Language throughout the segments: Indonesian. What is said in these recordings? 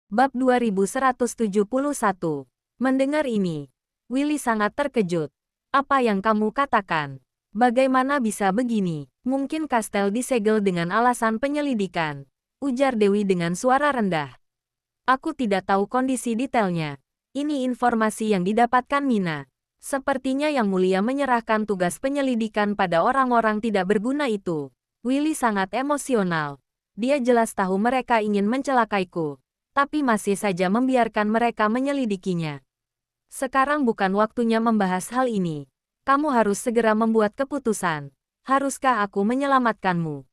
Bab 2171. Mendengar ini, Willy sangat terkejut. Apa yang kamu katakan? Bagaimana bisa begini? Mungkin kastel disegel dengan alasan penyelidikan, ujar Dewi dengan suara rendah. Aku tidak tahu kondisi detailnya. Ini informasi yang didapatkan Mina. Sepertinya Yang Mulia menyerahkan tugas penyelidikan pada orang-orang tidak berguna itu. Willy sangat emosional. Dia jelas tahu mereka ingin mencelakaiku, tapi masih saja membiarkan mereka menyelidikinya. Sekarang bukan waktunya membahas hal ini. Kamu harus segera membuat keputusan. Haruskah aku menyelamatkanmu?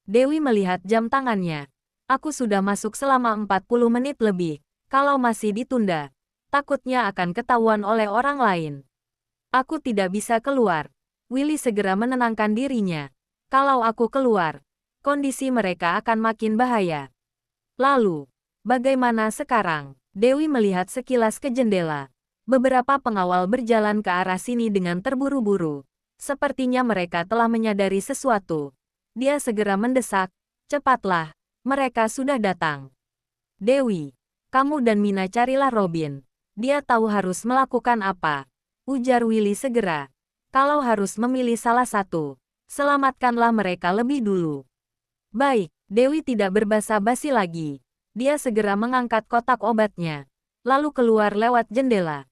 Dewi melihat jam tangannya. Aku sudah masuk selama 40 menit lebih. Kalau masih ditunda, takutnya akan ketahuan oleh orang lain. Aku tidak bisa keluar. Willy segera menenangkan dirinya. Kalau aku keluar, kondisi mereka akan makin bahaya. Lalu, bagaimana sekarang? Dewi melihat sekilas ke jendela. Beberapa pengawal berjalan ke arah sini dengan terburu-buru. Sepertinya mereka telah menyadari sesuatu. Dia segera mendesak, cepatlah, mereka sudah datang. Dewi, kamu dan Mina carilah Robin. Dia tahu harus melakukan apa, ujar Willy segera. Kalau harus memilih salah satu, selamatkanlah mereka lebih dulu. Baik, Dewi tidak berbasa-basi lagi. Dia segera mengangkat kotak obatnya, lalu keluar lewat jendela.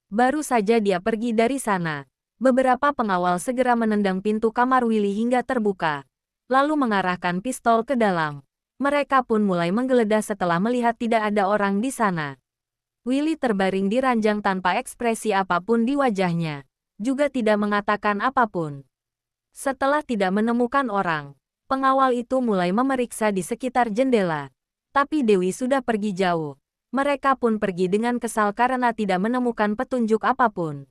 Baru saja dia pergi dari sana, beberapa pengawal segera menendang pintu kamar Willy hingga terbuka, lalu mengarahkan pistol ke dalam. Mereka pun mulai menggeledah setelah melihat tidak ada orang di sana. Willy terbaring di ranjang tanpa ekspresi apapun di wajahnya, juga tidak mengatakan apapun. Setelah tidak menemukan orang, pengawal itu mulai memeriksa di sekitar jendela. Tapi Dewi sudah pergi jauh. Mereka pun pergi dengan kesal karena tidak menemukan petunjuk apapun.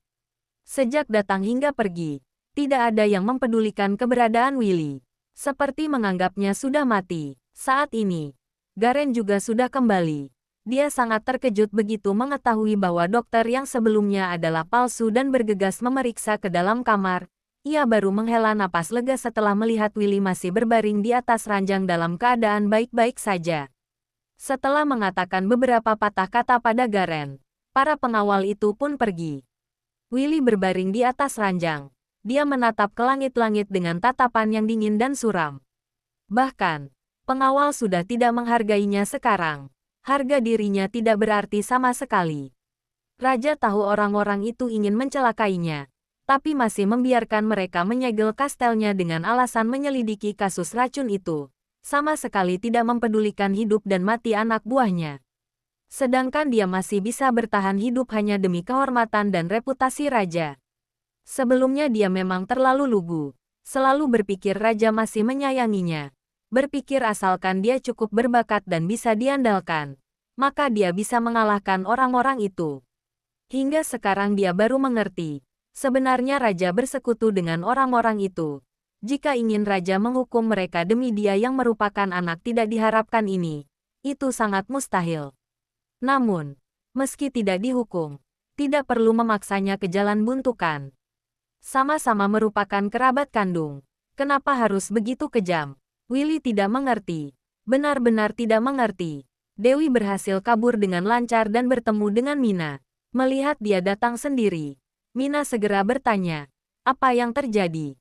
Sejak datang hingga pergi, tidak ada yang mempedulikan keberadaan Willy. Seperti menganggapnya sudah mati. Saat ini, Garen juga sudah kembali. Dia sangat terkejut begitu mengetahui bahwa dokter yang sebelumnya adalah palsu dan bergegas memeriksa ke dalam kamar. Ia baru menghela napas lega setelah melihat Willy masih berbaring di atas ranjang dalam keadaan baik-baik saja. Setelah mengatakan beberapa patah kata pada Garen, para pengawal itu pun pergi. Willy berbaring di atas ranjang. Dia menatap ke langit-langit dengan tatapan yang dingin dan suram. Bahkan, pengawal sudah tidak menghargainya sekarang. Harga dirinya tidak berarti sama sekali. Raja tahu orang-orang itu ingin mencelakainya, tapi masih membiarkan mereka menyegel kastelnya dengan alasan menyelidiki kasus racun itu. Sama sekali tidak mempedulikan hidup dan mati anak buahnya. Sedangkan dia masih bisa bertahan hidup hanya demi kehormatan dan reputasi raja. Sebelumnya dia memang terlalu lugu, selalu berpikir raja masih menyayanginya. Berpikir asalkan dia cukup berbakat dan bisa diandalkan, maka dia bisa mengalahkan orang-orang itu. Hingga sekarang dia baru mengerti. Sebenarnya raja bersekutu dengan orang-orang itu. Jika ingin raja menghukum mereka demi dia yang merupakan anak tidak diharapkan ini, itu sangat mustahil. Namun, meski tidak dihukum, tidak perlu memaksanya ke jalan buntukan. Sama-sama merupakan kerabat kandung. Kenapa harus begitu kejam? Willy tidak mengerti. Benar-benar tidak mengerti. Dewi berhasil kabur dengan lancar dan bertemu dengan Mina. Melihat dia datang sendiri, Mina segera bertanya, apa yang terjadi?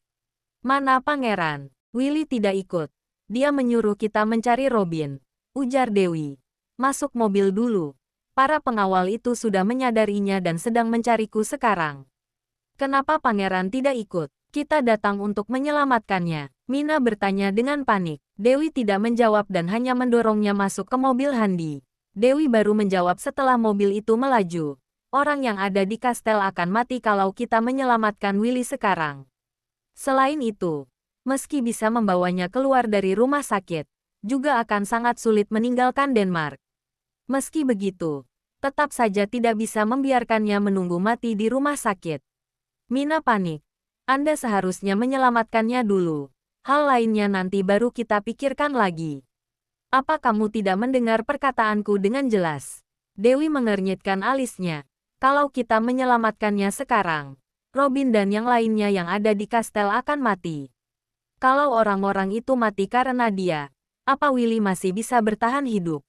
Mana pangeran? Willy tidak ikut. Dia menyuruh kita mencari Robin, ujar Dewi. Masuk mobil dulu. Para pengawal itu sudah menyadarinya dan sedang mencariku sekarang. Kenapa pangeran tidak ikut? Kita datang untuk menyelamatkannya. Mina bertanya dengan panik. Dewi tidak menjawab dan hanya mendorongnya masuk ke mobil Handi. Dewi baru menjawab setelah mobil itu melaju. Orang yang ada di kastel akan mati kalau kita menyelamatkan Willy sekarang. Selain itu, meski bisa membawanya keluar dari rumah sakit, juga akan sangat sulit meninggalkan Denmark. Meski begitu, tetap saja tidak bisa membiarkannya menunggu mati di rumah sakit. Mina panik. Anda seharusnya menyelamatkannya dulu. Hal lainnya nanti baru kita pikirkan lagi. Apa kamu tidak mendengar perkataanku dengan jelas? Dewi mengernyitkan alisnya. Kalau kita menyelamatkannya sekarang, Robin dan yang lainnya yang ada di kastel akan mati. Kalau orang-orang itu mati karena dia, apa Willy masih bisa bertahan hidup?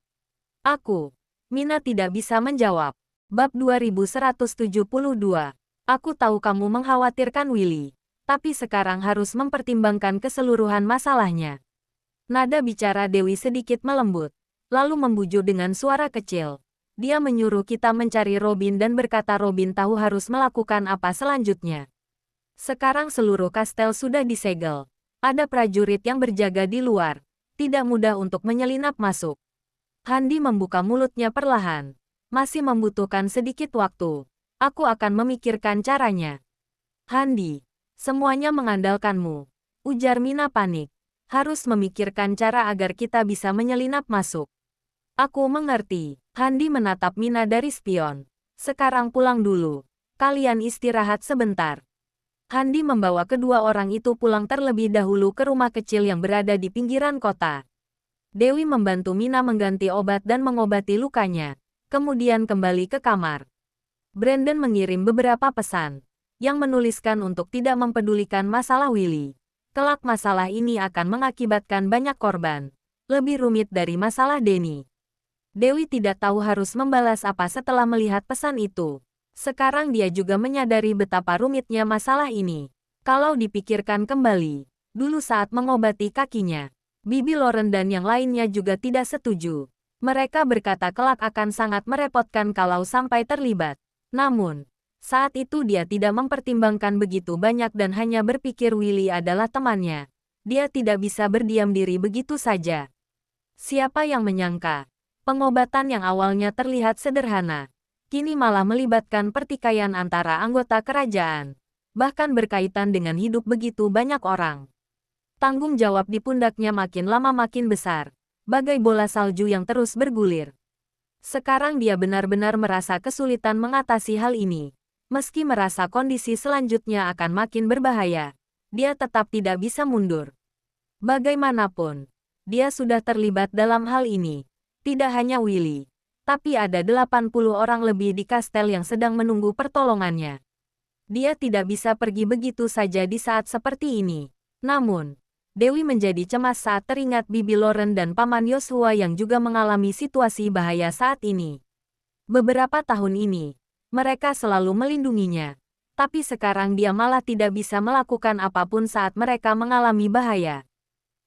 Aku Mina tidak bisa menjawab. Bab 2172. Aku tahu kamu mengkhawatirkan Willy. Tapi sekarang harus mempertimbangkan keseluruhan masalahnya. Nada bicara Dewi sedikit melembut. Lalu membujuk dengan suara kecil. Dia menyuruh kita mencari Robin dan berkata Robin tahu harus melakukan apa selanjutnya. Sekarang seluruh kastel sudah disegel. Ada prajurit yang berjaga di luar. Tidak mudah untuk menyelinap masuk. Handi membuka mulutnya perlahan. Masih membutuhkan sedikit waktu. Aku akan memikirkan caranya. Handi, semuanya mengandalkanmu. Ujar Mina panik. Harus memikirkan cara agar kita bisa menyelinap masuk. Aku mengerti. Handi menatap Mina dari spion. Sekarang pulang dulu. Kalian istirahat sebentar. Handi membawa kedua orang itu pulang terlebih dahulu ke rumah kecil yang berada di pinggiran kota. Dewi membantu Mina mengganti obat dan mengobati lukanya. Kemudian kembali ke kamar. Brandon mengirim beberapa pesan. Yang menuliskan untuk tidak mempedulikan masalah Willy. Kelak masalah ini akan mengakibatkan banyak korban. Lebih rumit dari masalah Denny. Dewi tidak tahu harus membalas apa setelah melihat pesan itu. Sekarang dia juga menyadari betapa rumitnya masalah ini. Kalau dipikirkan kembali, dulu saat mengobati kakinya, Bibi Lauren dan yang lainnya juga tidak setuju. Mereka berkata kelak akan sangat merepotkan kalau sampai terlibat. Namun, saat itu dia tidak mempertimbangkan begitu banyak dan hanya berpikir Willy adalah temannya. Dia tidak bisa berdiam diri begitu saja. Siapa yang menyangka? Pengobatan yang awalnya terlihat sederhana, kini malah melibatkan pertikaian antara anggota kerajaan, bahkan berkaitan dengan hidup begitu banyak orang. Tanggung jawab di pundaknya makin lama makin besar, bagai bola salju yang terus bergulir. Sekarang dia benar-benar merasa kesulitan mengatasi hal ini. Meski merasa kondisi selanjutnya akan makin berbahaya, dia tetap tidak bisa mundur. Bagaimanapun, dia sudah terlibat dalam hal ini. Tidak hanya Willy, tapi ada 80 orang lebih di kastel yang sedang menunggu pertolongannya. Dia tidak bisa pergi begitu saja di saat seperti ini. Namun, Dewi menjadi cemas saat teringat Bibi Lauren dan Paman Yosua yang juga mengalami situasi bahaya saat ini. Beberapa tahun ini, mereka selalu melindunginya. Tapi sekarang dia malah tidak bisa melakukan apapun saat mereka mengalami bahaya.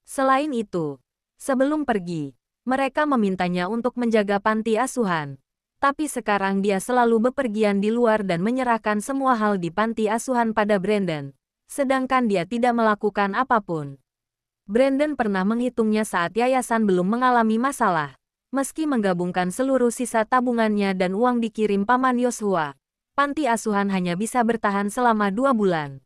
Selain itu, sebelum pergi, mereka memintanya untuk menjaga panti asuhan. Tapi sekarang dia selalu bepergian di luar dan menyerahkan semua hal di panti asuhan pada Brandon. Sedangkan dia tidak melakukan apapun. Brandon pernah menghitungnya saat yayasan belum mengalami masalah. Meski menggabungkan seluruh sisa tabungannya dan uang dikirim Paman Yosua, panti asuhan hanya bisa bertahan selama 2 bulan.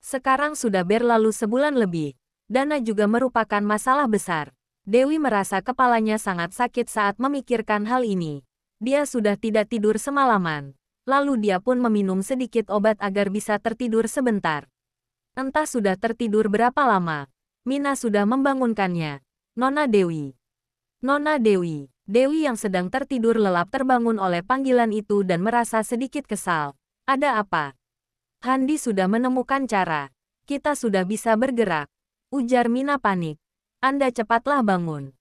Sekarang sudah berlalu sebulan lebih. Dana juga merupakan masalah besar. Dewi merasa kepalanya sangat sakit saat memikirkan hal ini. Dia sudah tidak tidur semalaman. Lalu dia pun meminum sedikit obat agar bisa tertidur sebentar. Entah sudah tertidur berapa lama. Mina sudah membangunkannya. Nona Dewi. Nona Dewi. Dewi yang sedang tertidur lelap terbangun oleh panggilan itu dan merasa sedikit kesal. Ada apa? Handi sudah menemukan cara. Kita sudah bisa bergerak. Ujar Mina panik. Anda cepatlah bangun.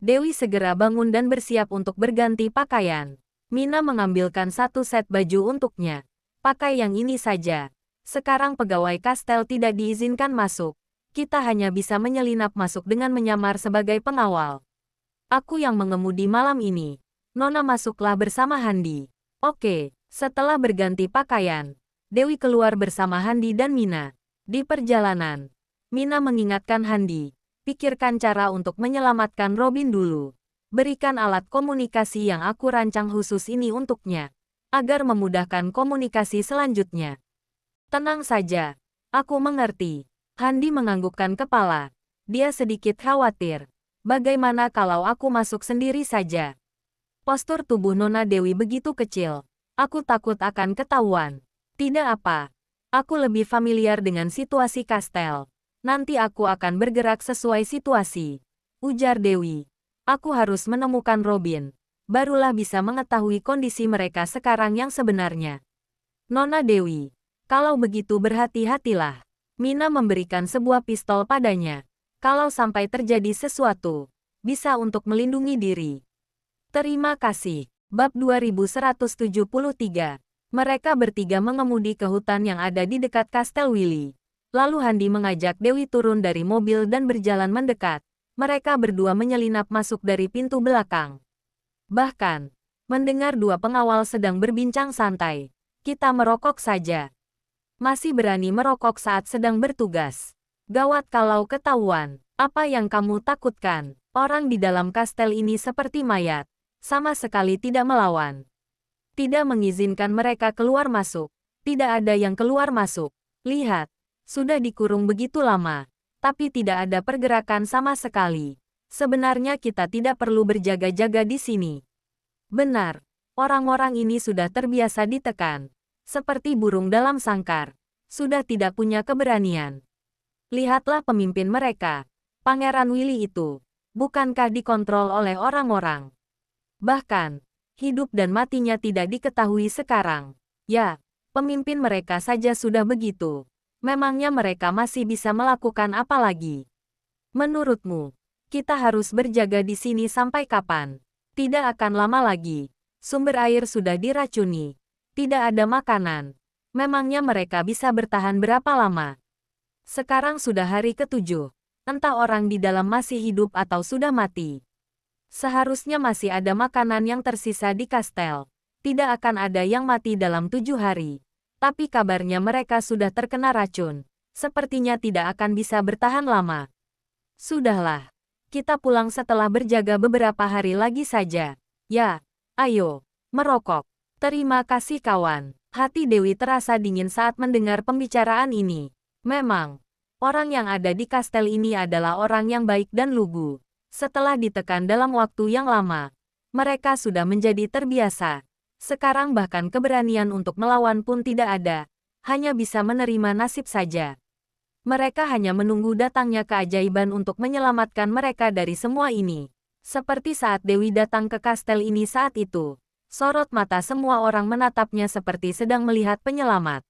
Dewi segera bangun dan bersiap untuk berganti pakaian. Mina mengambilkan satu set baju untuknya. Pakai yang ini saja. Sekarang pegawai kastel tidak diizinkan masuk. Kita hanya bisa menyelinap masuk dengan menyamar sebagai pengawal. Aku yang mengemudi malam ini. Nona masuklah bersama Handi. Oke, setelah berganti pakaian, Dewi keluar bersama Handi dan Mina. Di perjalanan, Mina mengingatkan Handi. Pikirkan cara untuk menyelamatkan Robin dulu. Berikan alat komunikasi yang aku rancang khusus ini untuknya, agar memudahkan komunikasi selanjutnya. Tenang saja, aku mengerti. Handi menganggukkan kepala. Dia sedikit khawatir. Bagaimana kalau aku masuk sendiri saja? Postur tubuh Nona Dewi begitu kecil. Aku takut akan ketahuan. Tidak apa. Aku lebih familiar dengan situasi kastel. Nanti aku akan bergerak sesuai situasi. Ujar Dewi. Aku harus menemukan Robin. Barulah bisa mengetahui kondisi mereka sekarang yang sebenarnya. Nona Dewi. Kalau begitu berhati-hatilah. Mina memberikan sebuah pistol padanya. Kalau sampai terjadi sesuatu, bisa untuk melindungi diri. Terima kasih. Bab 2173. Mereka bertiga mengemudi ke hutan yang ada di dekat Kastel Willy. Lalu Handi mengajak Dewi turun dari mobil dan berjalan mendekat. Mereka berdua menyelinap masuk dari pintu belakang. Bahkan, mendengar dua pengawal sedang berbincang santai. Kita merokok saja. Masih berani merokok saat sedang bertugas. Gawat kalau ketahuan. Apa yang kamu takutkan? Orang di dalam kastel ini seperti mayat. Sama sekali tidak melawan. Tidak mengizinkan mereka keluar masuk. Tidak ada yang keluar masuk. Lihat, sudah dikurung begitu lama. Tapi tidak ada pergerakan sama sekali. Sebenarnya kita tidak perlu berjaga-jaga di sini. Benar, orang-orang ini sudah terbiasa ditekan. Seperti burung dalam sangkar. Sudah tidak punya keberanian. Lihatlah pemimpin mereka. Pangeran Willy itu. Bukankah dikontrol oleh orang-orang? Bahkan, hidup dan matinya tidak diketahui sekarang. Ya, pemimpin mereka saja sudah begitu. Memangnya mereka masih bisa melakukan apa lagi? Menurutmu, kita harus berjaga di sini sampai kapan? Tidak akan lama lagi. Sumber air sudah diracuni. Tidak ada makanan. Memangnya mereka bisa bertahan berapa lama? Sekarang sudah hari ke-7. Entah orang di dalam masih hidup atau sudah mati. Seharusnya masih ada makanan yang tersisa di kastel. Tidak akan ada yang mati dalam 7 hari. Tapi kabarnya mereka sudah terkena racun. Sepertinya tidak akan bisa bertahan lama. Sudahlah. Kita pulang setelah berjaga beberapa hari lagi saja. Ya, ayo, merokok. Terima kasih kawan. Hati Dewi terasa dingin saat mendengar pembicaraan ini. Memang, orang yang ada di kastel ini adalah orang yang baik dan lugu. Setelah ditekan dalam waktu yang lama, mereka sudah menjadi terbiasa. Sekarang bahkan keberanian untuk melawan pun tidak ada. Hanya bisa menerima nasib saja. Mereka hanya menunggu datangnya keajaiban untuk menyelamatkan mereka dari semua ini. Seperti saat Dewi datang ke kastel ini saat itu. Sorot mata semua orang menatapnya seperti sedang melihat penyelamat.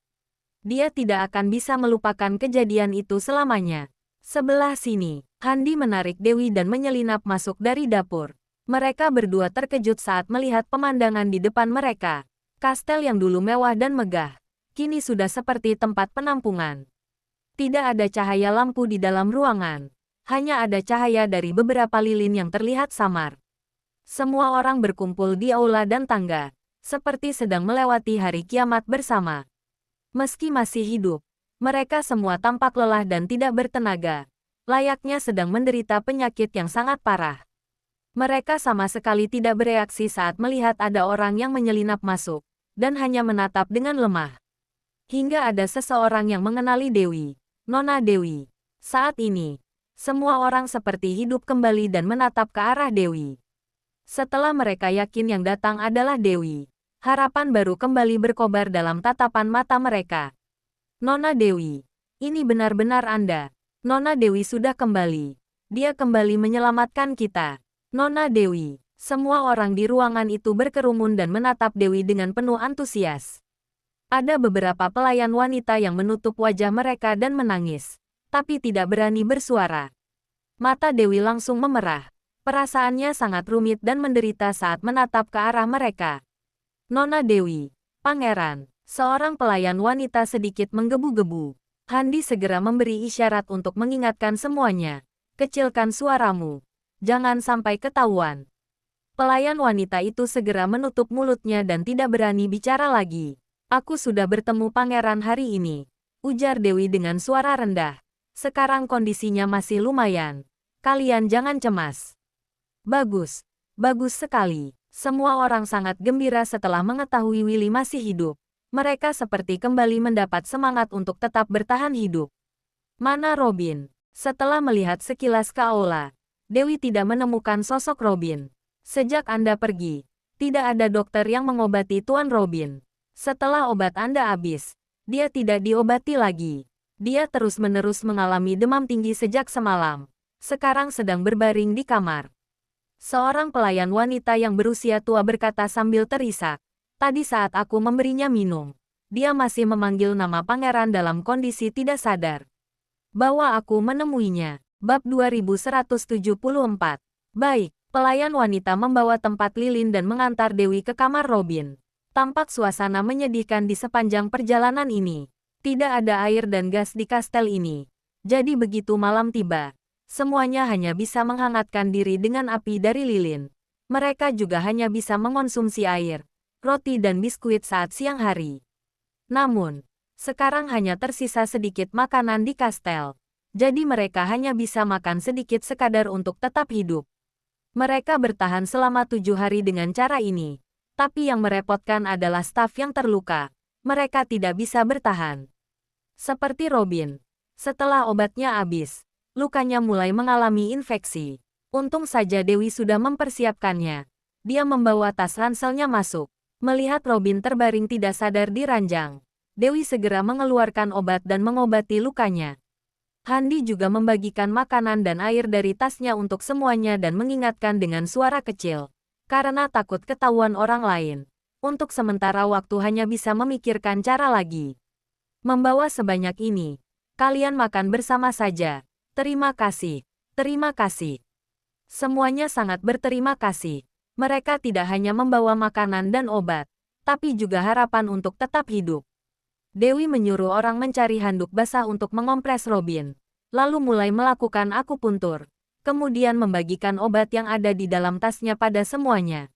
Dia tidak akan bisa melupakan kejadian itu selamanya. Sebelah sini, Handi menarik Dewi dan menyelinap masuk dari dapur. Mereka berdua terkejut saat melihat pemandangan di depan mereka. Kastel yang dulu mewah dan megah, kini sudah seperti tempat penampungan. Tidak ada cahaya lampu di dalam ruangan. Hanya ada cahaya dari beberapa lilin yang terlihat samar. Semua orang berkumpul di aula dan tangga, seperti sedang melewati hari kiamat bersama. Meski masih hidup, mereka semua tampak lelah dan tidak bertenaga, layaknya sedang menderita penyakit yang sangat parah. Mereka sama sekali tidak bereaksi saat melihat ada orang yang menyelinap masuk, dan hanya menatap dengan lemah. Hingga ada seseorang yang mengenali Dewi, Nona Dewi. Saat ini, semua orang seperti hidup kembali dan menatap ke arah Dewi. Setelah mereka yakin yang datang adalah Dewi, harapan baru kembali berkobar dalam tatapan mata mereka. Nona Dewi, ini benar-benar Anda. Nona Dewi sudah kembali. Dia kembali menyelamatkan kita. Nona Dewi, semua orang di ruangan itu berkerumun dan menatap Dewi dengan penuh antusias. Ada beberapa pelayan wanita yang menutup wajah mereka dan menangis, tapi tidak berani bersuara. Mata Dewi langsung memerah. Perasaannya sangat rumit dan menderita saat menatap ke arah mereka. Nona Dewi, Pangeran, seorang pelayan wanita sedikit menggebu-gebu. Handi segera memberi isyarat untuk mengingatkan semuanya. Kecilkan suaramu. Jangan sampai ketahuan. Pelayan wanita itu segera menutup mulutnya dan tidak berani bicara lagi. Aku sudah bertemu pangeran hari ini, ujar Dewi dengan suara rendah. Sekarang kondisinya masih lumayan. Kalian jangan cemas. Bagus, bagus sekali. Semua orang sangat gembira setelah mengetahui Willy masih hidup. Mereka seperti kembali mendapat semangat untuk tetap bertahan hidup. Mana Robin? Setelah melihat sekilas ke aula, Dewi tidak menemukan sosok Robin. Sejak Anda pergi, tidak ada dokter yang mengobati Tuan Robin. Setelah obat Anda habis, dia tidak diobati lagi. Dia terus-menerus mengalami demam tinggi sejak semalam. Sekarang sedang berbaring di kamar. Seorang pelayan wanita yang berusia tua berkata sambil terisak. Tadi saat aku memberinya minum, dia masih memanggil nama pangeran dalam kondisi tidak sadar. Bawa aku menemuinya. Bab 2174. Baik, Pelayan wanita membawa tempat lilin dan mengantar Dewi ke kamar Robin. Tampak suasana menyedihkan di sepanjang perjalanan ini. Tidak ada air dan gas di kastel ini. Jadi begitu malam tiba, semuanya hanya bisa menghangatkan diri dengan api dari lilin. Mereka juga hanya bisa mengonsumsi air, roti dan biskuit saat siang hari. Namun, sekarang hanya tersisa sedikit makanan di kastel. Jadi mereka hanya bisa makan sedikit sekadar untuk tetap hidup. Mereka bertahan selama 7 hari dengan cara ini. Tapi yang merepotkan adalah staf yang terluka. Mereka tidak bisa bertahan. Seperti Robin. Setelah obatnya habis, lukanya mulai mengalami infeksi. Untung saja Dewi sudah mempersiapkannya. Dia membawa tas ranselnya masuk. Melihat Robin terbaring tidak sadar di ranjang, Dewi segera mengeluarkan obat dan mengobati lukanya. Handi juga membagikan makanan dan air dari tasnya untuk semuanya dan mengingatkan dengan suara kecil. Karena takut ketahuan orang lain. Untuk sementara waktu hanya bisa memikirkan cara lagi. Membawa sebanyak ini. Kalian makan bersama saja. Terima kasih. Terima kasih. Semuanya sangat berterima kasih. Mereka tidak hanya membawa makanan dan obat, tapi juga harapan untuk tetap hidup. Dewi menyuruh orang mencari handuk basah untuk mengompres Robin, lalu mulai melakukan akupuntur, kemudian membagikan obat yang ada di dalam tasnya pada semuanya.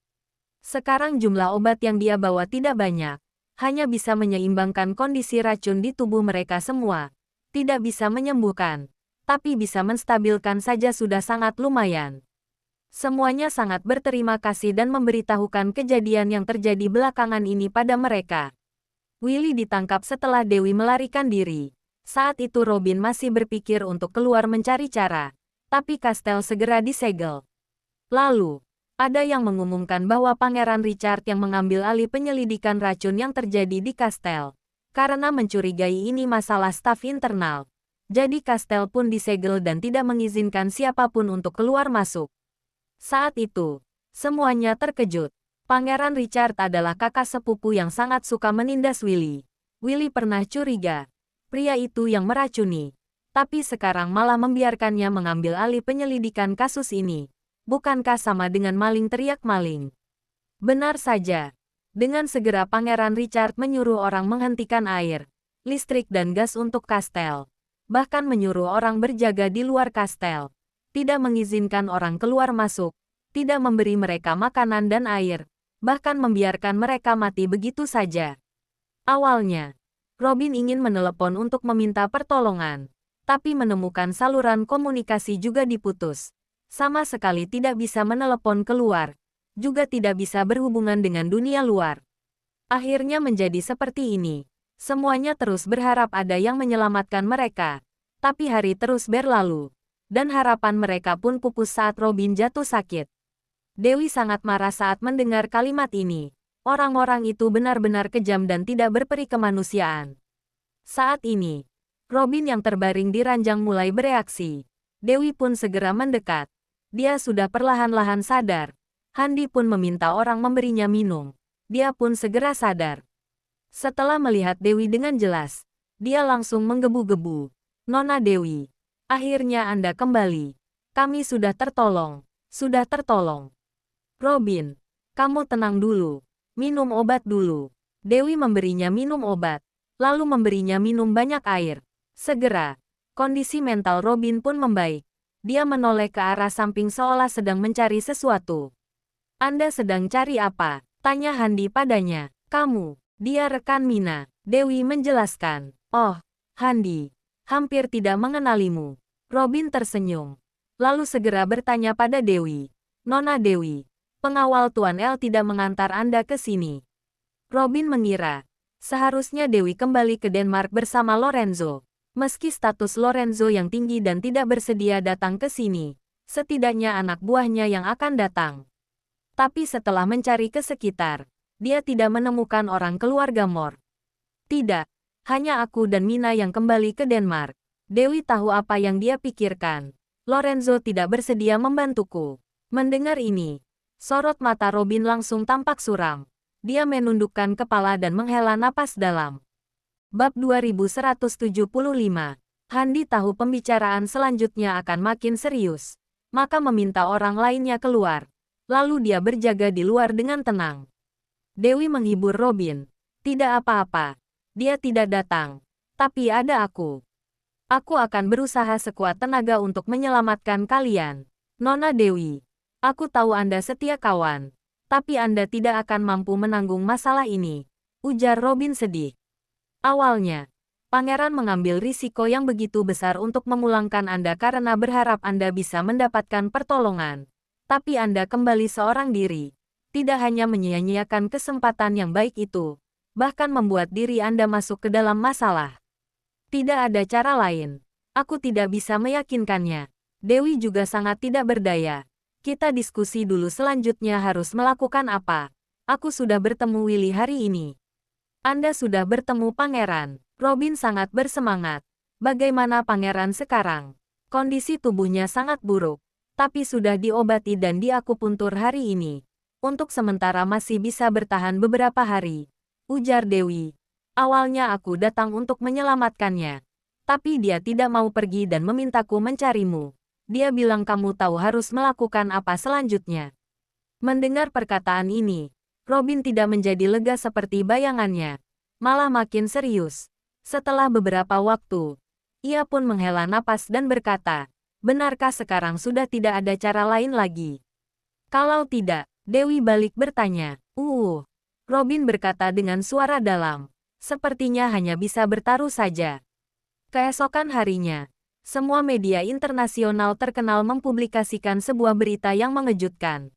Sekarang jumlah obat yang dia bawa tidak banyak, hanya bisa menyeimbangkan kondisi racun di tubuh mereka semua. Tidak bisa menyembuhkan, tapi bisa menstabilkan saja sudah sangat lumayan. Semuanya sangat berterima kasih dan memberitahukan kejadian yang terjadi belakangan ini pada mereka. Willy ditangkap setelah Dewi melarikan diri. Saat itu Robin masih berpikir untuk keluar mencari cara, tapi kastel segera disegel. Lalu, ada yang mengumumkan bahwa Pangeran Richard yang mengambil alih penyelidikan racun yang terjadi di kastel. Karena mencurigai ini masalah staf internal. Jadi kastel pun disegel dan tidak mengizinkan siapapun untuk keluar masuk. Saat itu, semuanya terkejut. Pangeran Richard adalah kakak sepupu yang sangat suka menindas Willy. Willy pernah curiga, pria itu yang meracuni. Tapi sekarang malah membiarkannya mengambil alih penyelidikan kasus ini. Bukankah sama dengan maling teriak maling? Benar saja. Dengan segera Pangeran Richard menyuruh orang menghentikan air, listrik dan gas untuk kastel. Bahkan menyuruh orang berjaga di luar kastel. Tidak mengizinkan orang keluar masuk. Tidak memberi mereka makanan dan air. Bahkan membiarkan mereka mati begitu saja. Awalnya, Robin ingin menelepon untuk meminta pertolongan, tapi menemukan saluran komunikasi juga diputus. Sama sekali tidak bisa menelepon keluar, juga tidak bisa berhubungan dengan dunia luar. Akhirnya menjadi seperti ini. Semuanya terus berharap ada yang menyelamatkan mereka, tapi hari terus berlalu, dan harapan mereka pun pupus saat Robin jatuh sakit. Dewi sangat marah saat mendengar kalimat ini. Orang-orang itu benar-benar kejam dan tidak berperi kemanusiaan. Saat ini, Robin yang terbaring di ranjang mulai bereaksi. Dewi pun segera mendekat. Dia sudah perlahan-lahan sadar. Handi pun meminta orang memberinya minum. Dia pun segera sadar. Setelah melihat Dewi dengan jelas, dia langsung menggebu-gebu. Nona Dewi, akhirnya Anda kembali. Kami sudah tertolong. Sudah tertolong. Robin, kamu tenang dulu. Minum obat dulu. Dewi memberinya minum obat, lalu memberinya minum banyak air. Segera, kondisi mental Robin pun membaik. Dia menoleh ke arah samping seolah sedang mencari sesuatu. Anda sedang cari apa? Tanya Handi padanya. Kamu, dia rekan Mina. Dewi menjelaskan. Oh, Handi, hampir tidak mengenalimu. Robin tersenyum. Lalu segera bertanya pada Dewi. Nona Dewi, pengawal Tuan El tidak mengantar Anda ke sini. Robin mengira, seharusnya Dewi kembali ke Denmark bersama Lorenzo. Meski status Lorenzo yang tinggi dan tidak bersedia datang ke sini, setidaknya anak buahnya yang akan datang. Tapi setelah mencari ke sekitar, dia tidak menemukan orang keluarga Mor. Tidak, hanya aku dan Mina yang kembali ke Denmark. Dewi tahu apa yang dia pikirkan. Lorenzo tidak bersedia membantuku. Mendengar ini, sorot mata Robin langsung tampak suram. Dia menundukkan kepala dan menghela napas dalam. Bab 2175. Handi tahu pembicaraan selanjutnya akan makin serius. maka meminta orang lainnya keluar. Lalu dia berjaga di luar dengan tenang. Dewi menghibur Robin. Tidak apa-apa. Dia tidak datang. Tapi ada aku. Aku akan berusaha sekuat tenaga untuk menyelamatkan kalian. Nona Dewi, aku tahu Anda setia kawan. Tapi Anda tidak akan mampu menanggung masalah ini. Ujar Robin sedih. Awalnya, Pangeran mengambil risiko yang begitu besar untuk memulangkan Anda karena berharap Anda bisa mendapatkan pertolongan. Tapi Anda kembali seorang diri. Tidak hanya menyia-nyiakan kesempatan yang baik itu, bahkan membuat diri Anda masuk ke dalam masalah. Tidak ada cara lain. Aku tidak bisa meyakinkannya. Dewi juga sangat tidak berdaya. Kita diskusi dulu selanjutnya harus melakukan apa. Aku sudah bertemu Willy hari ini. Anda sudah bertemu Pangeran. Robin sangat bersemangat. Bagaimana Pangeran sekarang? Kondisi tubuhnya sangat buruk. Tapi sudah diobati dan diakupuntur hari ini. Untuk sementara masih bisa bertahan beberapa hari. Ujar Dewi. Awalnya aku datang untuk menyelamatkannya. Tapi dia tidak mau pergi dan memintaku mencarimu. Dia bilang kamu tahu harus melakukan apa selanjutnya. Mendengar perkataan ini, Robin tidak menjadi lega seperti bayangannya. Malah makin serius. Setelah beberapa waktu, ia pun menghela napas dan berkata, benarkah sekarang sudah tidak ada cara lain lagi? Kalau tidak, Dewi balik bertanya. Robin berkata dengan suara dalam. Sepertinya hanya bisa bertaruh saja. Keesokan harinya, semua media internasional terkenal mempublikasikan sebuah berita yang mengejutkan.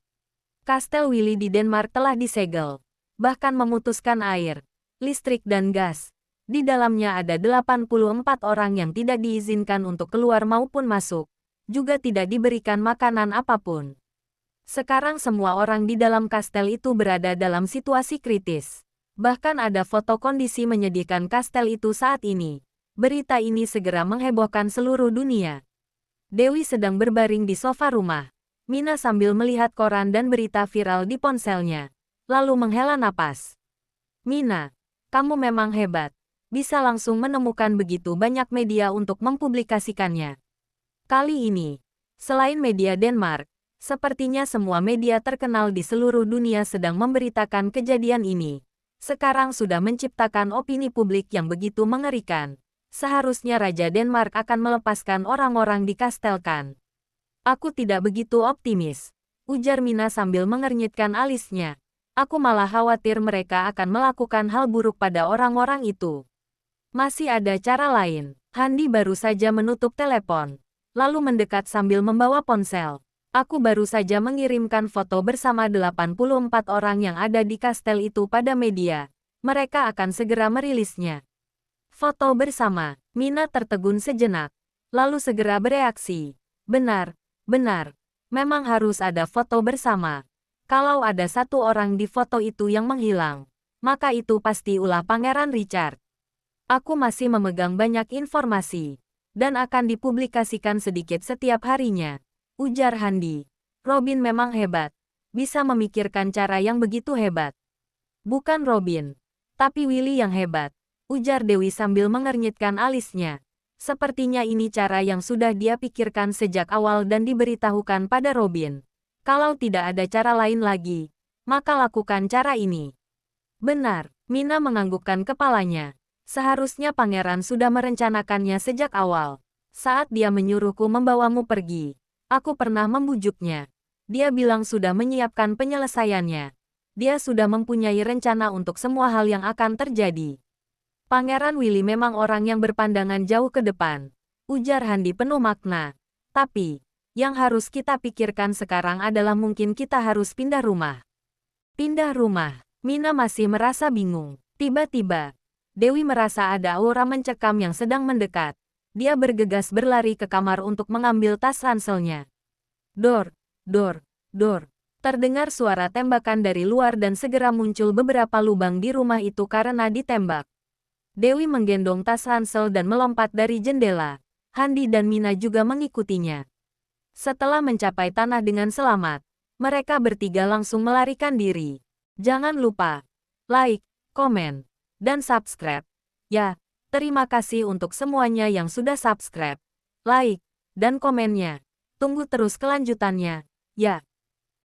Kastel Willy di Denmark telah disegel, bahkan memutuskan air, listrik dan gas. Di dalamnya ada 84 orang yang tidak diizinkan untuk keluar maupun masuk. Juga tidak diberikan makanan apapun. Sekarang semua orang di dalam kastel itu berada dalam situasi kritis. Bahkan ada foto kondisi menyedihkan kastel itu saat ini. Berita ini segera menghebohkan seluruh dunia. Dewi sedang berbaring di sofa rumah. Mina sambil melihat koran dan berita viral di ponselnya. Lalu menghela napas. Mina, kamu memang hebat. Bisa langsung menemukan begitu banyak media untuk mempublikasikannya. Kali ini, selain media Denmark, sepertinya semua media terkenal di seluruh dunia sedang memberitakan kejadian ini. Sekarang sudah menciptakan opini publik yang begitu mengerikan. Seharusnya Raja Denmark akan melepaskan orang-orang di Kastel Kan. Aku tidak begitu optimis, ujar Mina sambil mengernyitkan alisnya. Aku malah khawatir mereka akan melakukan hal buruk pada orang-orang itu. Masih ada cara lain. Handi baru saja menutup telepon. Lalu mendekat sambil membawa ponsel. Aku baru saja mengirimkan foto bersama 84 orang yang ada di kastel itu pada media. Mereka akan segera merilisnya. Foto bersama. Mina tertegun sejenak. Lalu segera bereaksi. Benar, benar. Memang harus ada foto bersama. Kalau ada satu orang di foto itu yang menghilang, maka itu pasti ulah Pangeran Richard. Aku masih memegang banyak informasi. Dan akan dipublikasikan sedikit setiap harinya. Ujar Handi. Robin memang hebat. Bisa memikirkan cara yang begitu hebat. Bukan Robin. Tapi Willy yang hebat. Ujar Dewi sambil mengernyitkan alisnya. Sepertinya ini cara yang sudah dia pikirkan sejak awal dan diberitahukan pada Robin. Kalau tidak ada cara lain lagi, maka lakukan cara ini. Benar, Mina menganggukkan kepalanya. Seharusnya Pangeran sudah merencanakannya sejak awal. Saat dia menyuruhku membawamu pergi, aku pernah membujuknya. Dia bilang sudah menyiapkan penyelesaiannya. Dia sudah mempunyai rencana untuk semua hal yang akan terjadi. Pangeran Willy memang orang yang berpandangan jauh ke depan. Ujar Handi penuh makna. Tapi, yang harus kita pikirkan sekarang adalah mungkin kita harus pindah rumah. Pindah rumah. Mina masih merasa bingung. Tiba-tiba, Dewi merasa ada aura mencekam yang sedang mendekat. Dia bergegas berlari ke kamar untuk mengambil tas ranselnya. Dor, dor, dor. Terdengar suara tembakan dari luar dan segera muncul beberapa lubang di rumah itu karena ditembak. Dewi menggendong tas ransel dan melompat dari jendela. Handi dan Mina juga mengikutinya. Setelah mencapai tanah dengan selamat, mereka bertiga langsung melarikan diri. Jangan lupa like, komen, dan subscribe. Ya, terima kasih untuk semuanya yang sudah subscribe, like, dan komennya. Tunggu terus kelanjutannya. Ya.